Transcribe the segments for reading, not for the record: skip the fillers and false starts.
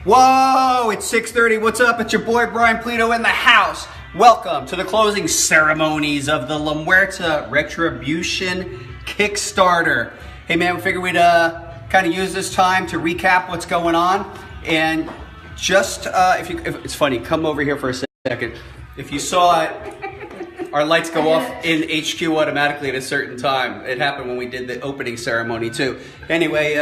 Whoa, it's 6:30. What's up? It's your boy Brian Pulido in the house. Welcome to the closing ceremonies of the MUERTA Retribution Kickstarter. Hey man, we figured we'd kind of use this time to recap what's going on. And just, if it's funny, come over here for a second. If you saw it, our lights go off in HQ automatically at a certain time. It happened when we did the opening ceremony too. Anyway,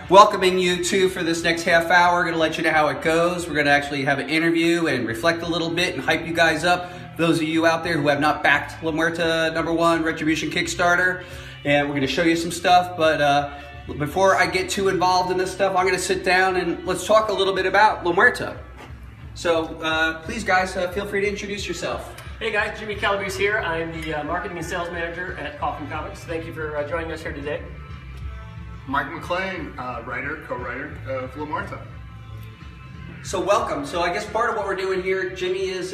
welcoming you two for this next half hour. We're gonna let you know how it goes. We're gonna actually have an interview and reflect a little bit and hype you guys up. Those of you out there who have not backed MUERTA #1 Retribution Kickstarter. And we're gonna show you some stuff, but before I get too involved in this stuff, I'm gonna sit down and let's talk a little bit about MUERTA. So please guys, feel free to introduce yourself. Hey guys, Jimmy Calabrese here. I'm the Marketing and Sales Manager at Coffin Comics. Thank you for joining us here today. Mike McLean, co-writer of MUERTA. So welcome. So I guess part of what we're doing here, Jimmy, is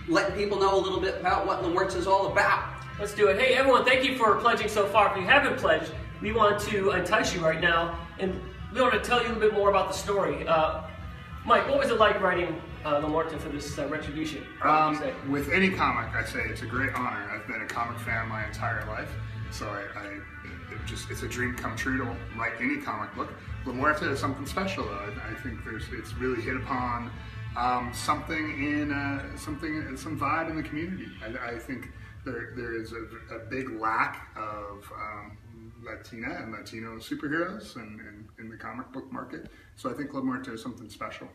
letting people know a little bit about what MUERTA is all about. Let's do it. Hey everyone, thank you for pledging so far. If you haven't pledged, we want to entice you right now, and we want to tell you a little bit more about the story. Mike, what was it like writing MUERTA for this Retribution? With any comic, I say it's a great honor. I've been a comic fan my entire life, so it's a dream come true to write any comic book. MUERTA is something special, though. I think it's really hit upon some vibe in the community. I think there is a big lack of Latina and Latino superheroes in the comic book market. So I think MUERTA is something special.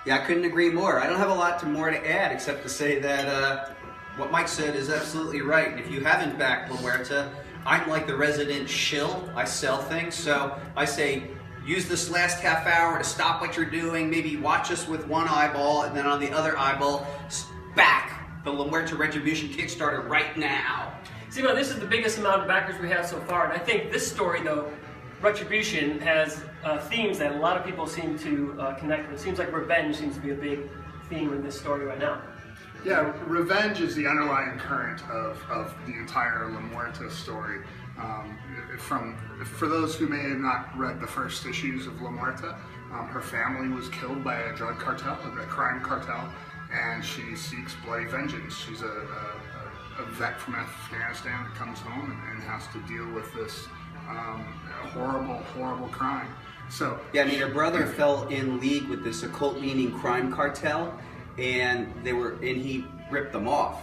Yeah, I couldn't agree more. I don't have a lot more to add except to say that what Mike said is absolutely right. And if you haven't backed MUERTA, I'm like the resident shill. I sell things, so I say use this last half hour to stop what you're doing, maybe watch us with one eyeball, and then on the other eyeball, back the MUERTA Retribution Kickstarter right now. See, man, this is the biggest amount of backers we have so far, and I think this story, though, Retribution, has themes that a lot of people seem to connect with. It seems like revenge seems to be a big theme in this story right now. Yeah, revenge is the underlying current of the entire MUERTA story. For those who may have not read the first issues of MUERTA, her family was killed by a drug cartel, a crime cartel, and she seeks bloody vengeance. She's a vet from Afghanistan that comes home and has to deal with this horrible crime. So yeah, I mean, her brother fell in league with this occult-leaning crime cartel, and he ripped them off.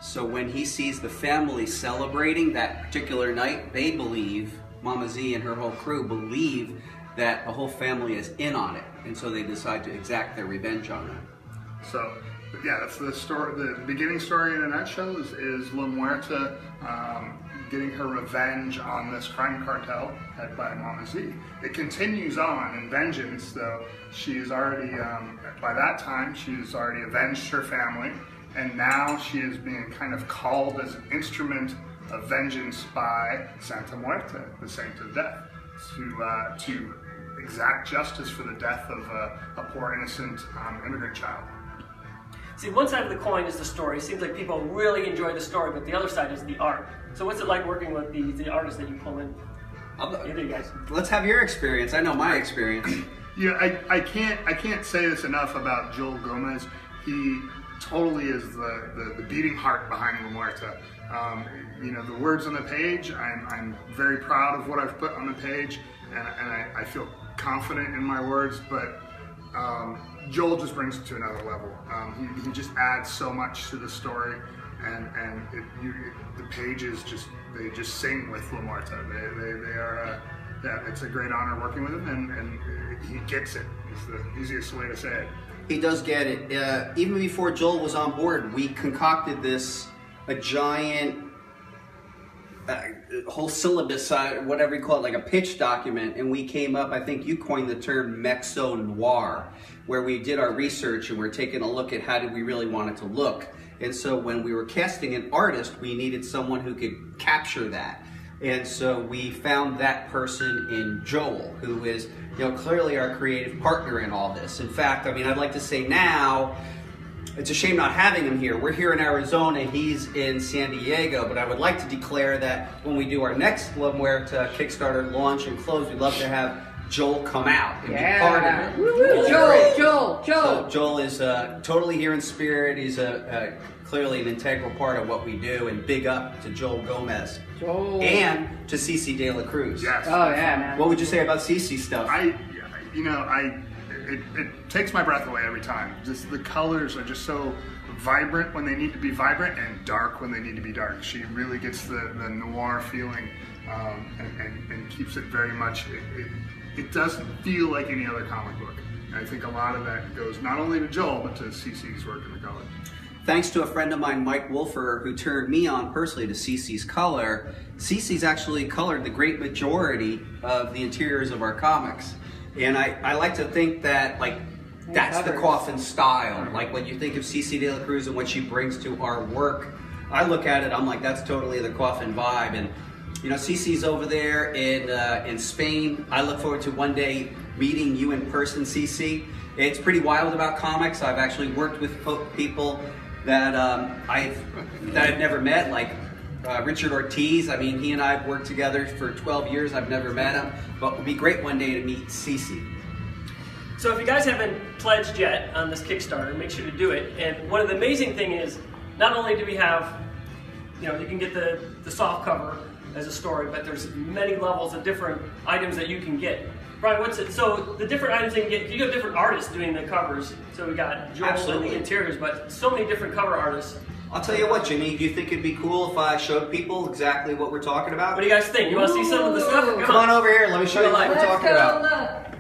So when he sees the family celebrating that particular night, they believe, Mama Z and her whole crew believe that the whole family is in on it, and so they decide to exact their revenge on them. So yeah, that's the story. The beginning story in a nutshell is MUERTA getting her revenge on this crime cartel led by Mama Z. It continues on in vengeance, though. She is already, by that time, she has already avenged her family, and now she is being kind of called as an instrument of vengeance by Santa Muerte, the Saint of Death, to exact justice for the death of a poor innocent immigrant child. See, one side of the coin is the story. It seems like people really enjoy the story, but the other side is the art. So what's it like working with the artists that you pull in? Either you guys. Let's have your experience. I know my experience. Yeah, I can't say this enough about Joel Gomez. He totally is the beating heart behind MUERTA. The words on the page, I'm very proud of what I've put on the page, and I feel confident in my words, but Joel just brings it to another level. He just adds so much to the story, and the pages they just sing with MUERTA. They are it's a great honor working with him, and he gets it. Is the easiest way to say it. He does get it. Even before Joel was on board, we concocted a giant whole syllabus, whatever you call it, like a pitch document, and we came up, I think you coined the term Mexo Noir, where we did our research and we're taking a look at how did we really want it to look. And so when we were casting an artist, we needed someone who could capture that. And so we found that person in Joel, who is, clearly our creative partner in all this. In fact, I mean, I'd like to say now, it's a shame not having him here. We're here in Arizona, he's in San Diego, but I would like to declare that when we do our next MUERTA Kickstarter launch and close, we'd love to have Joel come out and be part of it. Woo-hoo. Joel. So Joel is totally here in spirit. He's clearly an integral part of what we do, and big up to Joel Gomez. And to Cece De La Cruz. Yes. Oh yeah, man. What would you say about Cece stuff? It takes my breath away every time. Just the colors are just so vibrant when they need to be vibrant and dark when they need to be dark. She really gets the noir feeling and keeps it very much. It doesn't feel like any other comic book. And I think a lot of that goes not only to Joel but to CC's work in the color. Thanks to a friend of mine, Mike Wolfer, who turned me on personally to CC's color. CC's actually colored the great majority of the interiors of our comics. And I like to think that, like, that's the Coffin style. Like, when you think of Cece De La Cruz and what she brings to our work, I look at it, I'm like, that's totally the Coffin vibe. And, you know, Cece's over there in Spain. I look forward to one day meeting you in person, Cece. It's pretty wild about comics. I've actually worked with people that I've never met, like Richard Ortiz. I mean, he and I have worked together for 12 years. I've never met him, but it would be great one day to meet Cece. So if you guys haven't pledged yet on this Kickstarter, make sure to do it. And one of the amazing thing is, not only do we have, you can get the soft cover as a story, but there's many levels of different items that you can get. Brian, what's it? So the different items you can get, you got different artists doing the covers. So we got Joel in the interiors, but so many different cover artists. I'll tell you what, Jimmy, do you think it'd be cool if I showed people exactly what we're talking about? What do you guys think? You want to see some of the stuff? Come on over here, let me show you what we're talking about.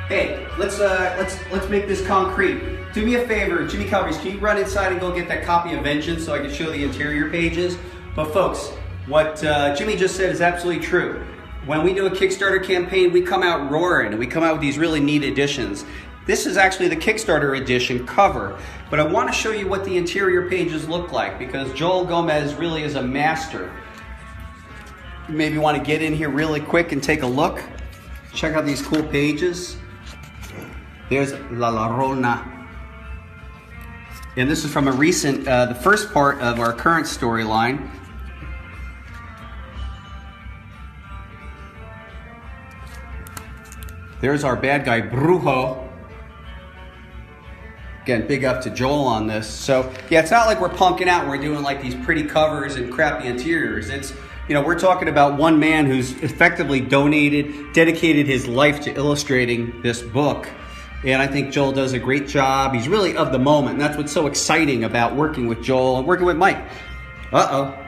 Hey, let's make this concrete. Do me a favor, Jimmy Calabrese, can you run inside and go get that copy of Vengeance so I can show the interior pages? But folks, what Jimmy just said is absolutely true. When we do a Kickstarter campaign, we come out roaring and we come out with these really neat editions. This is actually the Kickstarter edition cover, but I want to show you what the interior pages look like because Joel Gomez really is a master. You maybe want to get in here really quick and take a look. Check out these cool pages. There's La Llorona. And this is from a recent, the first part of our current storyline. There's our bad guy, Brujo. Again, big up to Joel on this. So, yeah, it's not like we're punking out and we're doing like these pretty covers and crappy interiors. It's, we're talking about one man who's effectively dedicated his life to illustrating this book. And I think Joel does a great job. He's really of the moment. And that's what's so exciting about working with Joel and working with Mike. Uh-oh.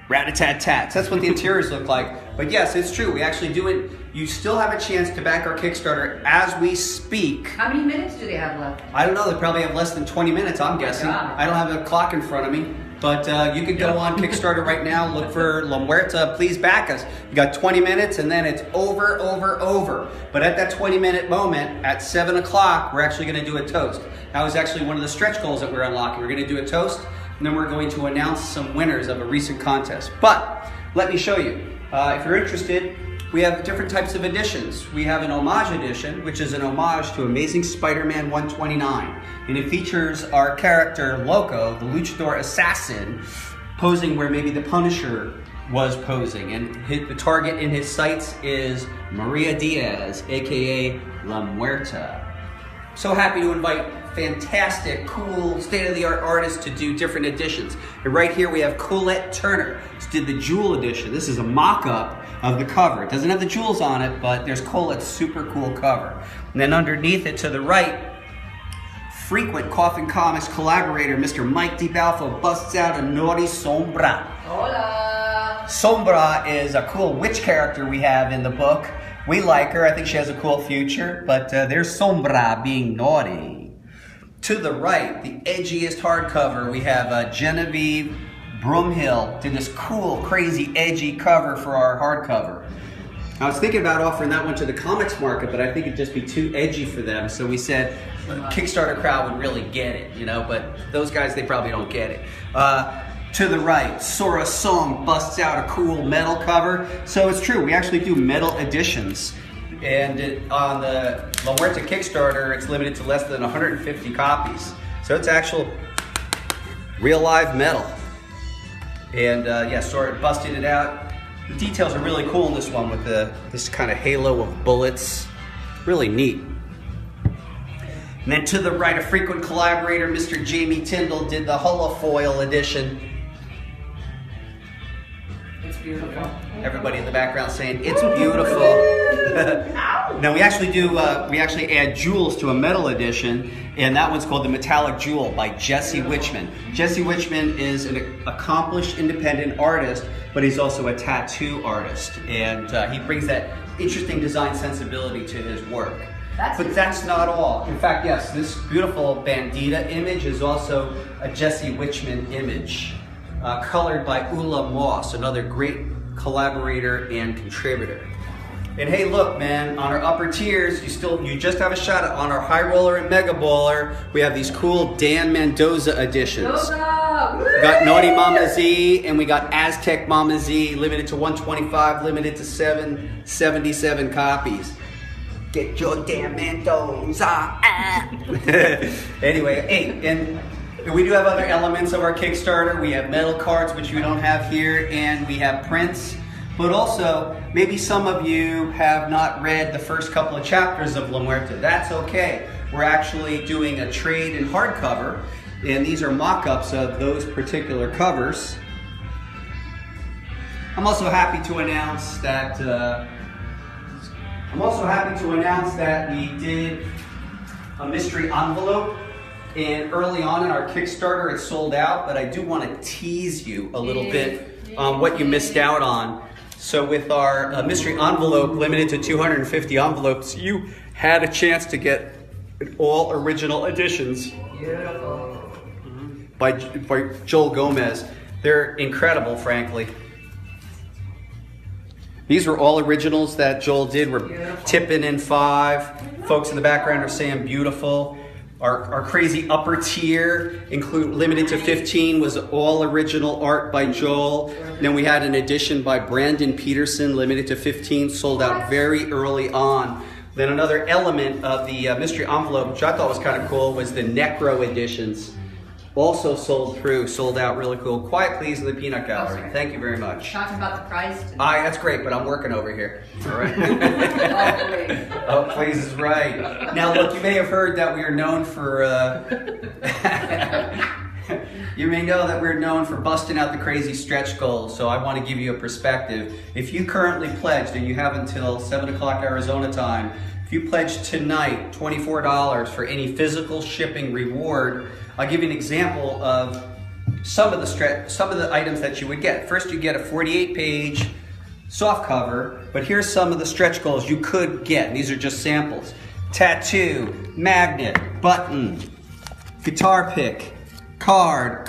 Rat-a-tat-tats. That's what the interiors look like. But yes, it's true. We actually do it. You still have a chance to back our Kickstarter as we speak. How many minutes do they have left? I don't know. They probably have less than 20 minutes, I'm guessing. I don't have a clock in front of me. But you could go on Kickstarter right now, look for La Muerta, please back us. You got 20 minutes and then it's over. But at that 20-minute moment, at 7 o'clock, we're actually going to do a toast. That was actually one of the stretch goals that we're unlocking. We're going to do a toast, and then we're going to announce some winners of a recent contest. But let me show you. If you're interested, we have different types of editions. We have an homage edition, which is an homage to Amazing Spider-Man 129. And it features our character, Loco, the luchador assassin, posing where maybe the Punisher was posing. And the target in his sights is Maria Diaz, aka La Muerta. So happy to invite fantastic, cool, state-of-the-art artists to do different editions. And right here we have Colette Turner, who did the Jewel edition. This is a mock-up of the cover. It doesn't have the jewels on it, but there's Colette's super cool cover. And then underneath it to the right, frequent Coffin Comics collaborator, Mr. Mike DiBalfo, busts out a naughty Sombra. Hola! Sombra is a cool witch character we have in the book. We like her. I think she has a cool future, but there's Sombra being naughty. To the right, the edgiest hardcover, we have Genevieve Broomhill did this cool, crazy, edgy cover for our hardcover. I was thinking about offering that one to the comics market, but I think it'd just be too edgy for them. So we said Kickstarter crowd would really get it, but those guys, they probably don't get it. To the right, Sora Song busts out a cool metal cover. So it's true, we actually do metal editions. And on the La Muerta Kickstarter, it's limited to less than 150 copies. So it's actual real live metal. And yeah, Sora busted it out. The details are really cool in this one with this kind of halo of bullets. Really neat. And then to the right, a frequent collaborator, Mr. Jamie Tyndall, did the holofoil edition. It's beautiful. Everybody in the background saying, it's beautiful. Now we actually add jewels to a metal edition, and that one's called the Metallic Jewel by Jesse Wichmann. Jesse Wichmann is an accomplished independent artist, but he's also a tattoo artist, and he brings that interesting design sensibility to his work. But that's not all. In fact, yes, this beautiful bandita image is also a Jesse Wichmann image, colored by Ula Moss, another great collaborator and contributor. And hey, look, man, on our upper tiers, you just have a shot at, on our High Roller and Mega Bowler. We have these cool Dan Mendoza editions. We got Naughty Mama Z and we got Aztec Mama Z, limited to 125, limited to 777 copies. Get your Dan Mendoza. Anyway, hey, and we do have other elements of our Kickstarter. We have metal cards, which we don't have here, and we have prints. But also, maybe some of you have not read the first couple of chapters of La Muerta. That's okay. We're actually doing a trade in hardcover, and these are mock-ups of those particular covers. I'm also happy to announce that we did a mystery envelope, and early on in our Kickstarter it sold out, but I do want to tease you a little bit on what you missed out on. So with our mystery envelope, limited to 250 envelopes, you had a chance to get all original editions. Beautiful. By Joel Gomez. They're incredible, frankly. These were all originals that Joel did. We're tipping in 5. Folks in the background are saying beautiful. Our crazy upper tier, limited to 15, was all original art by Joel. Then we had an edition by Brandon Peterson, limited to 15, sold out very early on. Then another element of the mystery envelope, which I thought was kind of cool, was the Necro editions. Also sold out really cool. Quiet please in the peanut gallery. Thank you very much. Talking about the price. That's great, but I'm working over here. All right. Oh, please is right. Now, look, you may have heard that we are known for. You may know that we're known for busting out the crazy stretch goals. So I want to give you a perspective. If you currently pledged, and you have until 7 o'clock Arizona time, if you pledge tonight $24 for any physical shipping reward, I'll give you an example of some of the items that you would get. First, you get a 48-page soft cover, but here's some of the stretch goals you could get. These are just samples. Tattoo, magnet, button, guitar pick, card,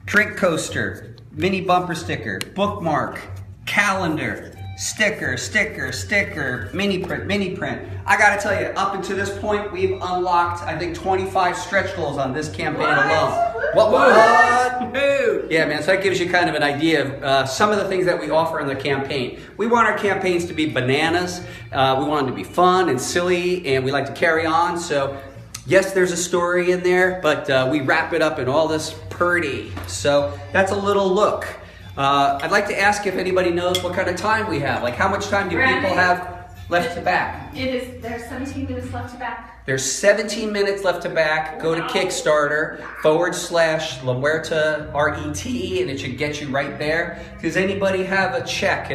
drink coaster, mini bumper sticker, bookmark, calendar, sticker, mini print. I gotta tell you, up until this point, we've unlocked, I think, 25 stretch goals on this campaign alone. What? Yeah, man, so that gives you kind of an idea of some of the things that we offer in the campaign. We want our campaigns to be bananas. We want them to be fun and silly, and we like to carry on. So, yes, there's a story in there, but we wrap it up in all this purdy. So, that's a little look. I'd like to ask if anybody knows what kind of time we have. Like, how much time do people have left to back? There's 17 minutes left to back. There's 17 minutes left to back. Go to Kickstarter /La Muerta RET, and it should get you right there. Does anybody have a check?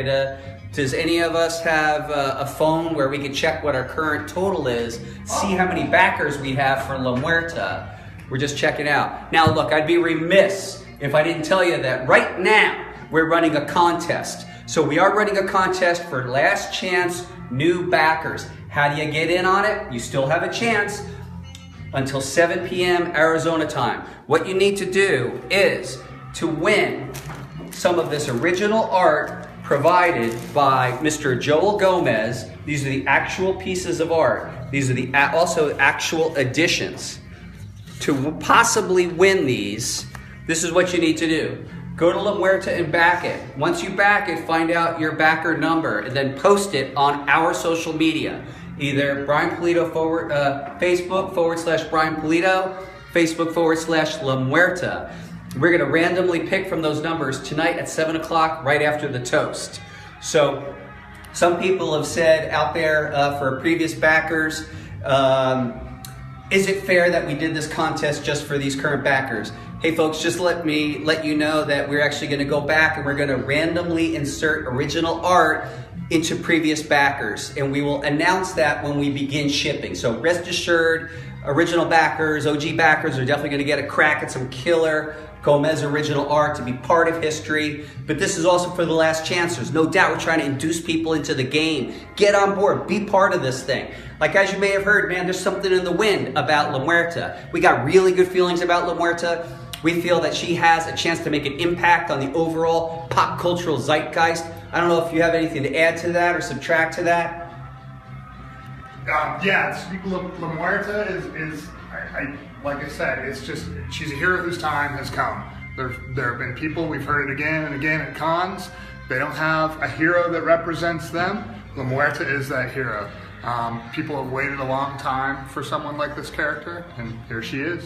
Does any of us have a phone where we can check what our current total is, see how many backers we have for La Muerta? We're just checking out. Now, look, I'd be remiss if I didn't tell you that right now we're running a contest. So we are running a contest for last chance new backers. How do you get in on it? You still have a chance until 7 p.m. Arizona time. What you need to do is to win some of this original art provided by Mr. Joel Gomez. These are the actual pieces of art. These are the also actual editions. To possibly win these, this is what you need to do. Go to La Muerta and back it. Once you back it, find out your backer number and then post it on our social media. Either Brian Pulido Facebook /Brian Pulido, Facebook /La Muerta. We're going to randomly pick from those numbers tonight at 7 o'clock, right after the toast. So some people have said out there for previous backers, is it fair that we did this contest just for these current backers? Hey folks, just let you know that we're actually going to go back and we're going to randomly insert original art into previous backers, and we will announce that when we begin shipping. So rest assured, original backers, OG backers are definitely going to get a crack at some killer Gomez original art to be part of history. But this is also for the last chancers. No doubt we're trying to induce people into the game. Get on board, be part of this thing. Like as you may have heard, man, there's something in the wind about La Muerta. We got really good feelings about La Muerta. We feel that she has a chance to make an impact on the overall pop cultural zeitgeist. I don't know if you have anything to add to that or subtract to that. La Muerta is like I said, it's just, she's a hero whose time has come. There have been people, we've heard it again and again at cons, they don't have a hero that represents them. La Muerta is that hero. People have waited a long time for someone like this character, and here she is.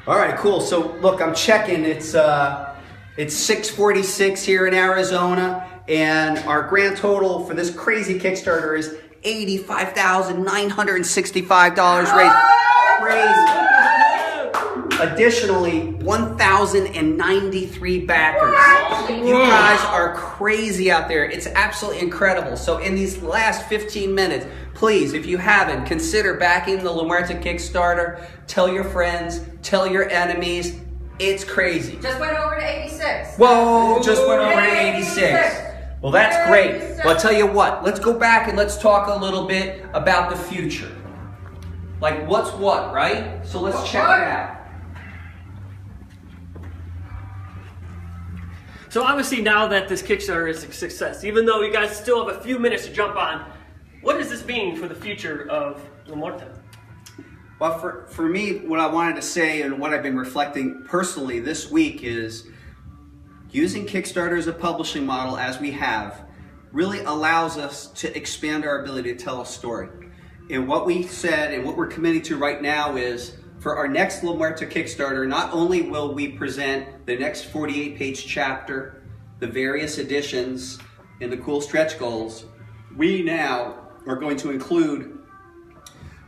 All right, cool. So look, I'm checking. It's 6:46 here in Arizona, and our grand total for this crazy Kickstarter is $85,965 raised. Crazy. Additionally, 1,093 backers. You guys are crazy out there. It's absolutely incredible. So in these last 15 minutes, please, if you haven't, consider backing the La Muerta Kickstarter. Tell your friends, tell your enemies. It's crazy. Just went over to 86. Whoa, just went over to 86. Well, that's great. Well, I'll tell you what, let's go back and let's talk a little bit about the future. Like what's what, right? So let's check it out. So obviously now that this Kickstarter is a success, even though you guys still have a few minutes to jump on, what does this mean for the future of La Muerta? Well, for me, what I wanted to say and what I've been reflecting personally this week is using Kickstarter as a publishing model as we have really allows us to expand our ability to tell a story. And what we said and what we're committing to right now is for our next La Muerta Kickstarter, not only will we present the next 48-page chapter, the various editions, and the cool stretch goals, we now are going to include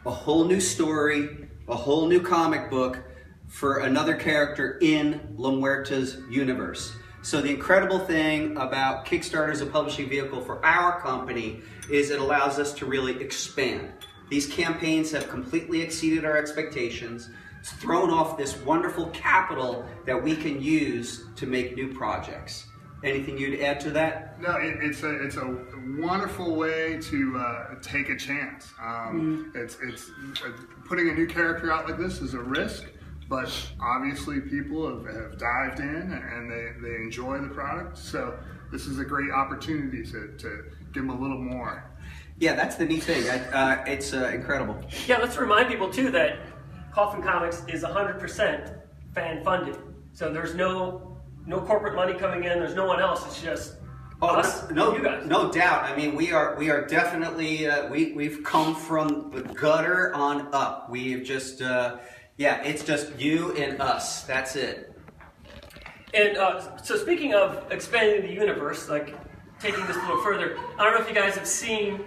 a whole new story, a whole new comic book for another character in La Muerta's universe. So the incredible thing about Kickstarter as a publishing vehicle for our company is it allows us to really expand. These campaigns have completely exceeded our expectations. It's thrown off this wonderful capital that we can use to make new projects. Anything you'd add to that? No, it's a wonderful way to take a chance. It's putting a new character out like this is a risk, but obviously people have dived in and they enjoy the product. So this is a great opportunity to give them a little more. Yeah, that's the neat thing. It's incredible. Yeah, let's remind people too that Coffin Comics is 100% fan funded. So there's no corporate money coming in. There's no one else. It's just us, no, you guys. no doubt. I mean, we are definitely we've come from the gutter on up. We've just it's just you and us. That's it. And so speaking of expanding the universe, like taking this a little further, I don't know if you guys have seen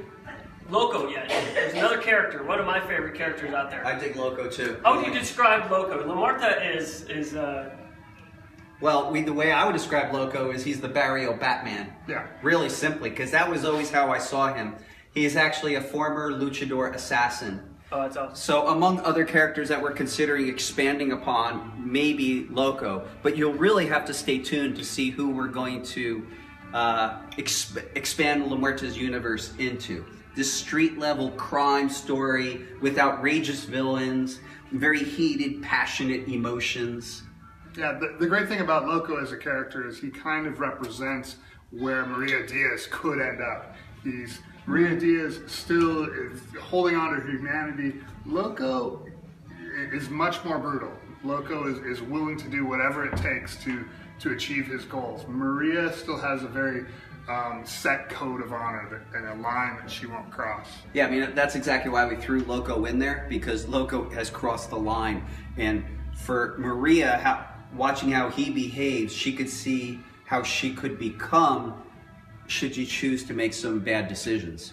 Loco yet. There's another character, one of my favorite characters out there. I dig Loco too. How would you describe Loco? La Muerta is Well, the way I would describe Loco is he's the Barrio Batman. Yeah. Really simply, because that was always how I saw him. He is actually a former luchador assassin. Oh, that's awesome. So among other characters that we're considering expanding upon, maybe Loco, but you'll really have to stay tuned to see who we're going to expand La Muerta's universe into. This street-level crime story with outrageous villains, very heated, passionate emotions. Yeah, the great thing about Loco as a character is he kind of represents where Maria Diaz could end up. Maria Diaz still is holding on to her humanity. Loco is much more brutal. Loco is willing to do whatever it takes to achieve his goals. Maria still has a very set code of honor and a line that she won't cross. Yeah, I mean, that's exactly why we threw Loco in there, because Loco has crossed the line. And for Maria, watching how he behaves, she could see how she could become should you choose to make some bad decisions.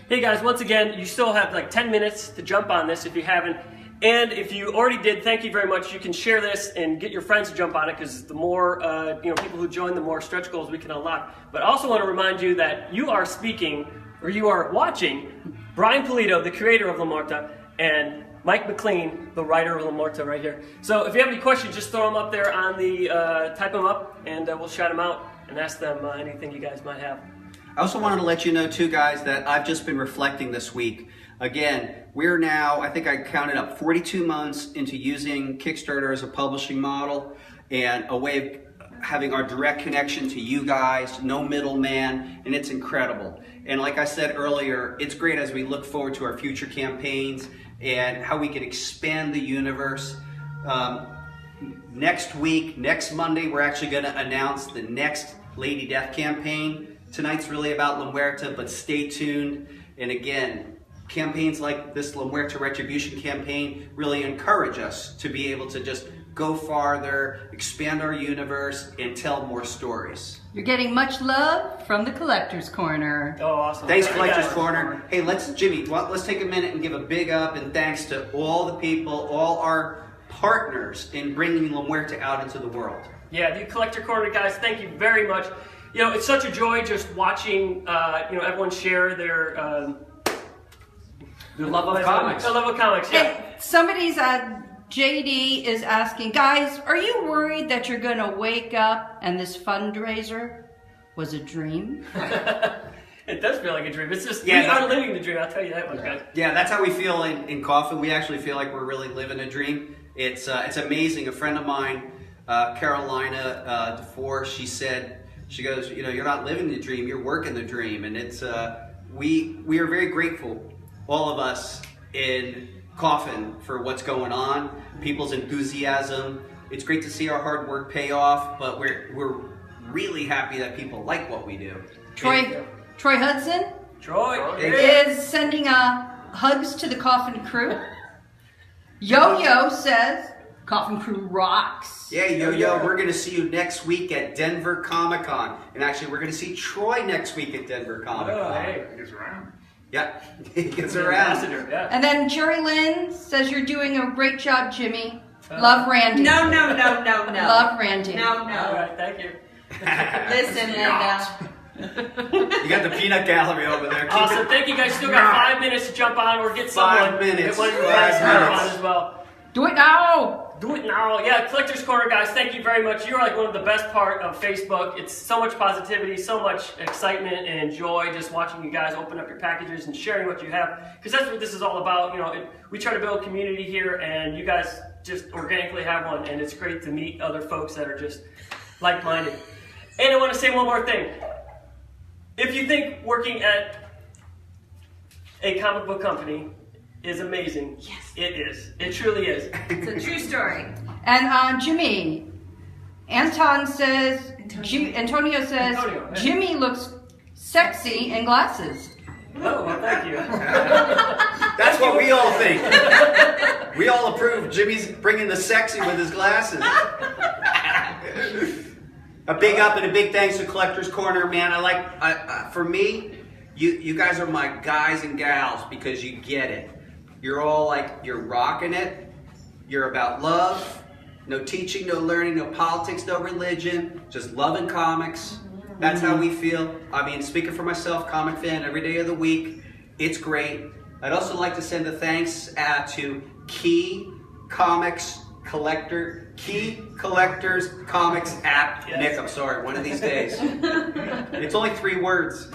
Hey guys, once again, you still have like 10 minutes to jump on this if you haven't. And if you already did, thank you very much. You can share this and get your friends to jump on it, because the more people who join, the more stretch goals we can unlock. But I also want to remind you that you are speaking, or you are watching, Brian Pulido, the creator of LaMUERTA, and Mike McLean, the writer of LaMUERTA, right here. So if you have any questions, just throw them up there on the, type them up, and we'll shout them out and ask them anything you guys might have. I also wanted to let you know too, guys, that I've just been reflecting this week. Again, we're now, I think I counted up 42 months into using Kickstarter as a publishing model and a way of having our direct connection to you guys, no middleman, and it's incredible. And like I said earlier, it's great as we look forward to our future campaigns and how we can expand the universe. Next week, next Monday, we're actually going to announce the next Lady Death campaign. Tonight's really about LaMUERTA, but stay tuned. And again, campaigns like this LaMUERTA Retribution campaign really encourage us to be able to just go farther, expand our universe, and tell more stories. You're getting much love from the Collector's Corner. Oh, awesome. Thanks, Thank you, Collector's guys. Corner. Hey, Jimmy, let's take a minute and give a big up and thanks to all the people, all our partners in bringing LaMUERTA out into the world. Yeah, the Collector Corner guys, thank you very much. You know, it's such a joy just watching, everyone share their love of comics. Their love of comics, yeah. Hey, somebody's JD is asking, guys, are you worried that you're going to wake up and this fundraiser was a dream? It does feel like a dream. It's just, Yeah, we are living the dream, I'll tell you that much, guys. Yeah, that's how we feel in Coffin. We actually feel like we're really living a dream. It's amazing. A friend of mine, Carolina DeFore, she goes, you know, you're not living the dream, you're working the dream. And it's we are very grateful, all of us in Coffin, for what's going on, people's enthusiasm. It's great to see our hard work pay off, but we're really happy that people like what we do. Troy Hudson Troy, is sending hugs to the Coffin crew. Yo-Yo says, Coffin crew rocks. Yeah, Yo-Yo, we're going to see you next week at Denver Comic-Con. And actually, we're going to see Troy next week at Denver Comic-Con. Oh, hey. He gets around. Yeah, he gets The around. ambassador, yeah. And then Jerry Lynn says, you're doing a great job, Jimmy. Love ranting. No. Love ranting. No. All right, thank you. Listen, Linda. You got the peanut gallery over there. Keep Awesome, it- thank you guys. Still got 5 minutes to jump on or get someone. 5 minutes. Get one of you guys to 5 jump minutes. on as well. Do it now. Do it now. Yeah, Collector's Corner, guys, thank you very much. You're like one of the best part of Facebook. It's so much positivity, so much excitement and joy just watching you guys open up your packages and sharing what you have. Because that's what this is all about. You know, we try to build a community here, and you guys just organically have one, and it's great to meet other folks that are just like-minded. And I want to say one more thing. If you think working at a comic book company is amazing, Yes. it is. It truly is. It's a true story. And Jimmy, Antonio says, Antonio, yeah. Jimmy looks sexy in glasses. Oh, well, thank you. That's what we all think. We all approve. Jimmy's bringing the sexy with his glasses. A big up and a big thanks to Collector's Corner, man. For me, you guys are my guys and gals because you get it. You're all like, you're rocking it. You're about love. No teaching, no learning, no politics, no religion. Just loving comics. That's how we feel. I mean, speaking for myself, comic fan every day of the week. It's great. I'd also like to send a thanks to Key Collectors Comics app. Yes. Nick, I'm sorry, one of these days. It's only 3 words.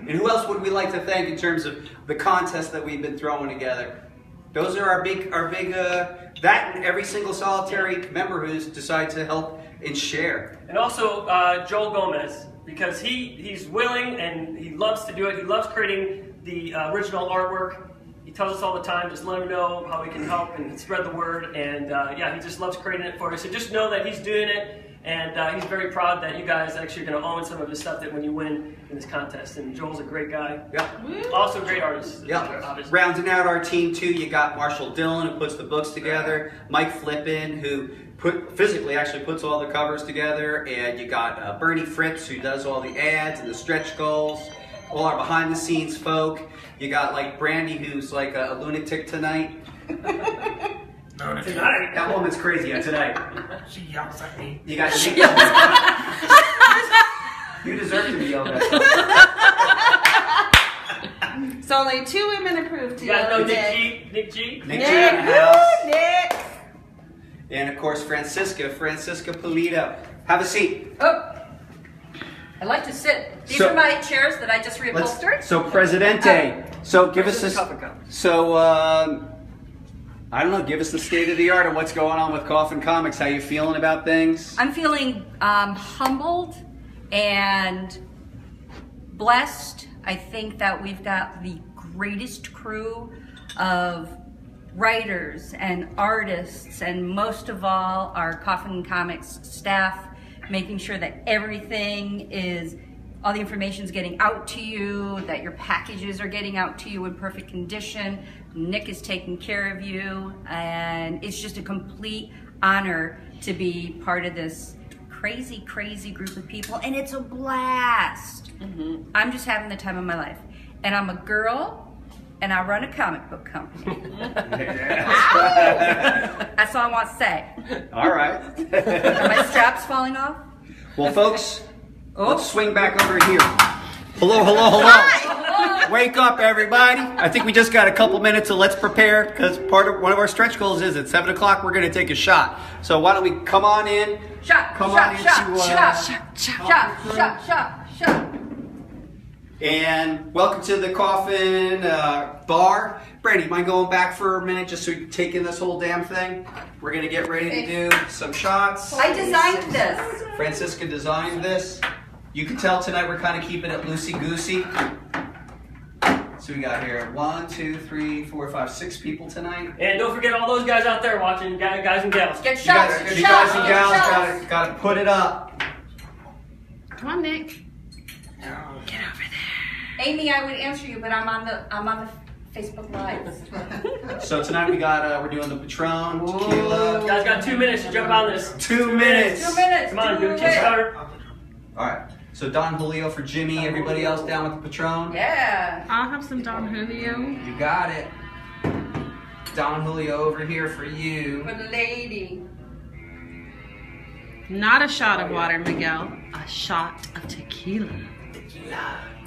And who else would we like to thank in terms of the contest that we've been throwing together? Those are our big, that and every single solitary member who's decided to help and share. And also Joel Gomez, because he's willing and he loves to do it. He loves creating the original artwork. He tells us all the time, just let him know how we can help and spread the word. And yeah, he just loves creating it for us. So just know that he's doing it And he's very proud that you guys actually are going to own some of his stuff that when you win in this contest. And Joel's a great guy. Yep. Also a great artist. Yep. Obviously. Rounding out our team too, you got Marshall Dillon, who puts the books together, Mike Flippin, who physically actually puts all the covers together, and you got Bernie Fritz, who does all the ads and the stretch goals, all our behind the scenes folk. You got like Brandy, who's like a lunatic tonight. Tonight. That woman's crazy tonight. She yells at me. You got Nick. You deserve to be yelled at. It's only 2 women approved to You guys know you. Nick G? Nick G? Nick G in the house. Woo, Nick. And of course, Francisca Pulido. Have a seat. Oh, I like to sit. These So- are my chairs that I just reupholstered. So Presidente. So give us this. Coffin Comics. So I don't know. Give us the state of the art of what's going on with Coffin Comics. How you feeling about things? I'm feeling humbled and blessed. I think that we've got the greatest crew of writers and artists, and most of all, our Coffin Comics staff, making sure that all the information is getting out to you, that your packages are getting out to you in perfect condition. Nick is taking care of you, and it's just a complete honor to be part of this crazy, crazy group of people, and it's a blast. I'm just having the time of my life, and I'm a girl, and I run a comic book company. That's all I want to say. All right. Are my straps falling off? Well, folks, Oh. let's swing back over here. Hello, hello, hello. Wake up, everybody. I think we just got a couple minutes, so let's prepare, because one of our stretch goals is at 7 o'clock we're going to take a shot. So why don't we come on in? Shot, Come shot, on into, shot, shot, shot, shot. And welcome to the Coffin bar. Brandy, mind going back for a minute just so we can take in this whole damn thing? We're going to get ready to do some shots. I designed this. Francisca designed this. You can tell tonight we're kind of keeping it loosey-goosey. So we got here 1, 2, 3, 4, 5, 6 people tonight. And don't forget all those guys out there watching, guys and gals. Get You shots, guys, get you guys shots, and get gals shots. gotta put it up. Come on, Nick. Amy, I would answer you, but I'm on the Facebook Live. So tonight we're doing the Patron, tequila. You guys got 2 minutes to jump on this. 2 minutes. 2 minutes. Come on, do a it. Kickstarter. All right. So Don Julio for Jimmy. Everybody else down with the Patron? Yeah. I'll have some Don Julio. You got it. Don Julio over here for you. For the lady. Not a shot of water, Miguel. A shot of tequila.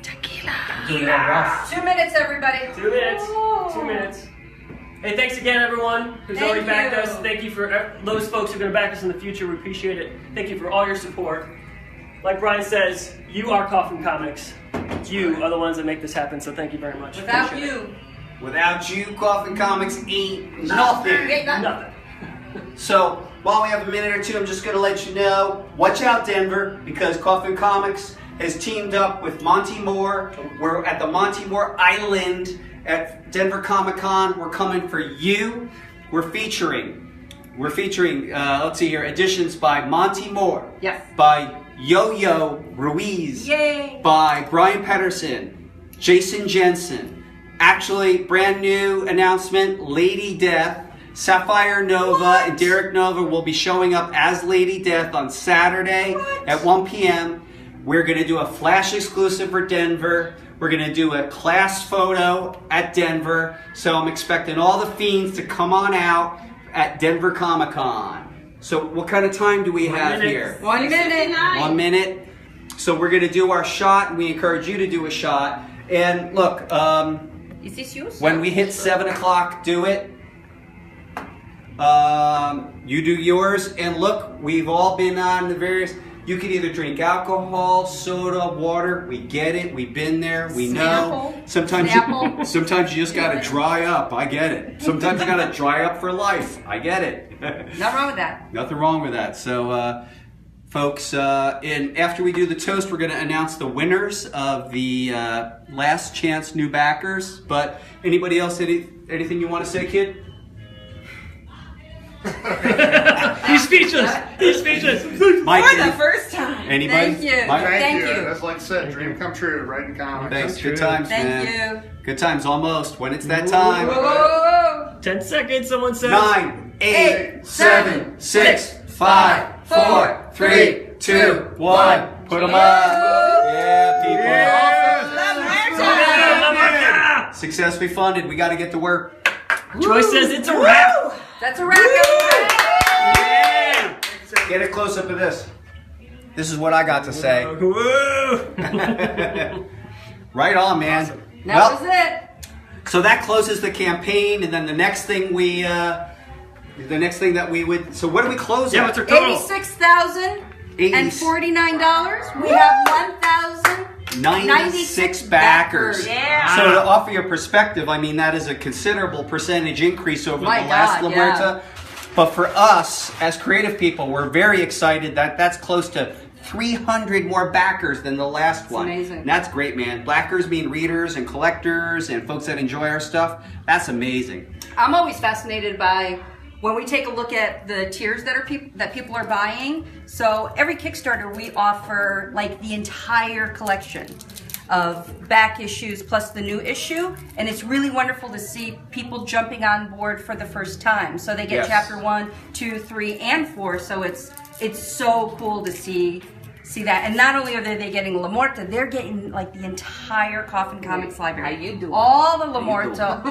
Tequila. Doing that rough. 2 minutes, everybody. 2 minutes. Ooh. 2 minutes. Hey, thanks again, everyone who's Thank already backed you. us. Thank you for those folks who are going to back us in the future. We appreciate it. Thank you for all your support. Like Brian says, you are Coffin Comics. You are the ones that make this happen, so thank you very much. Without Appreciate it. you. Without you, Coffin Comics ain't nothing. Ain't nothing. Nothing. So while we have a minute or two, I'm just going to let you know, watch out, Denver, because Coffin Comics has teamed up with Monty Moore. We're at the Monty Moore Island at Denver Comic Con. We're coming for you. We're featuring, let's see here, editions by Monty Moore. Yes. By Yo-Yo Ruiz. Yay. By Brian Pedersen, Jason Jensen. Actually, brand new announcement, Lady Death. Sapphire Nova and Derek Nova will be showing up as Lady Death on Saturday at 1 p.m. We're going to do a flash exclusive for Denver. We're going to do a class photo at Denver. So I'm expecting all the fiends to come on out at Denver Comic Con. So what kind of time do we have here? 1 minute. 1 minute. So we're going to do our shot, and we encourage you to do a shot. And look, Is this yours? when we hit 7 o'clock, do it. You do yours, and look, we've all been on the various. You can either drink alcohol, soda, water. We get it. We've been there. We know. Sometimes you just gotta dry up. I get it. Sometimes you gotta dry up for life. I get it. Nothing wrong with that. Nothing wrong with that. So, folks, and after we do the toast, we're gonna announce the winners of the last chance new backers. But anybody else, anything you want to say, kid? He's speechless. He's speechless. Mike, For the first time. anybody? Thank you. Mike? Thank Thank you. you. That's like I said, dream come true, writing comics. Thanks. Good times, Thank man. you. Good times, almost. When it's that time. Whoa, whoa, whoa. 10 seconds, someone says. 9, 8, Eight, 7, 6, 5, 4, four, 3, 2, 1. Put them up. Yeah, people. Yeah. Successfully funded. We got to get to work. Joy says it's a wrap. That's a wrap, everybody. Yeah. Get a close up of this. This is what I got to say. Woo. Right on, man. That was it. So that closes the campaign, and then the next thing that we would. So what do we close Yeah, at? what's our total? $86,049. We have 1,096 backers. Yeah. So to offer your perspective, I mean that is a considerable percentage increase over My the last God, LaMuerta. But for us as creative people, we're very excited that that's close to 300 more backers than the last one. Amazing. And that's great, man. Backers mean readers and collectors and folks that enjoy our stuff. That's amazing. I'm always fascinated by when we take a look at the tiers that people are buying. So every Kickstarter we offer like the entire collection of back issues plus the new issue, and it's really wonderful to see people jumping on board for the first time. So they get Yes. chapter 1, 2, 3, and 4. So it's so cool to see that. And not only are they getting LaMuerta, they're getting like the entire Coffin Comics library. How you doing? All the LaMuerta.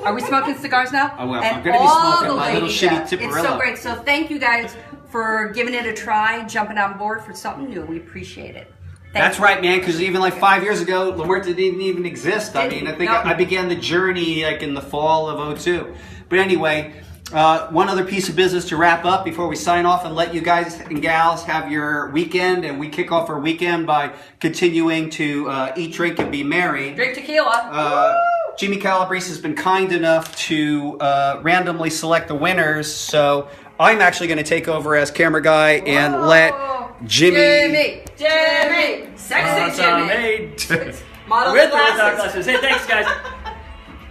Are we smoking cigars now? Oh, well, And I'm gonna be all smoking the my little ladies shitty out. It's so Tipperella. great. So thank you guys for giving it a try, jumping on board for something new. We appreciate it. That's right, man, because even like 5 years ago, LaMuerta didn't even exist. I mean, I think No. I began the journey like in the fall of '02. But anyway, one other piece of business to wrap up before we sign off and let you guys and gals have your weekend. And we kick off our weekend by continuing to eat, drink, and be merry. Drink tequila. Jimmy Calabrese has been kind enough to randomly select the winners. So I'm actually going to take over as camera guy and let Jimmy. Sexy Jimmy. Made. Model With glasses. our glasses. Hey, thanks, guys.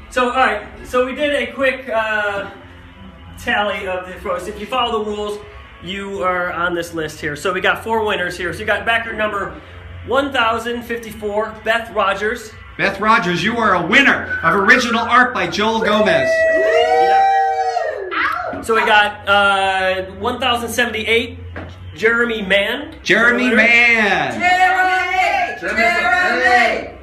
So, all right. So we did a quick tally of the pros. If you follow the rules, you are on this list here. So we got 4 winners here. So you got backer number 1054, Beth Rogers. Beth Rogers, you are a winner of original art by Joel Gomez. So we got 1078, Jeremy Mann. Jeremy Mann. Jeremy.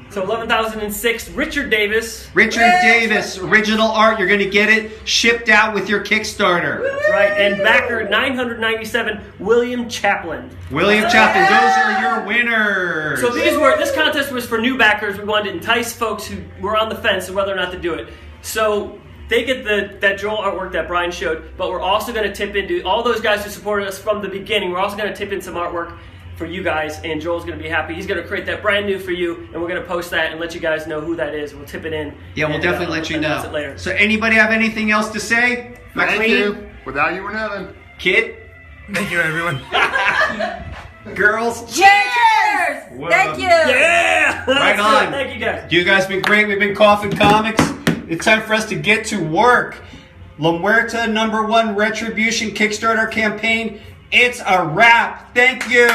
So 11,006, Richard Davis. Richard Davis, original art. You're going to get it shipped out with your Kickstarter. That's right. And backer 997, William Chaplin. William Chaplin, those are your winners. So this contest was for new backers. We wanted to entice folks who were on the fence of whether or not to do it. So they get that Joel artwork that Brian showed, but we're also going to tip into all those guys who supported us from the beginning. We're also going to tip in some artwork for you guys, and Joel's going to be happy. He's going to create that brand new for you, and we're going to post that and let you guys know who that is. We'll tip it in. Yeah, we'll and, definitely let you announce know. it later. So anybody have anything else to say? Thank McLean? you. Without you, we're nothing. Kid? Thank you, everyone. Girls? Cheers! Thank you. Yeah! Right That's on. good. Thank you guys. You guys been great. We've been Coffin Comics. It's time for us to get to work. LaMuerta #1 Retribution Kickstarter campaign. It's a wrap. Thank you.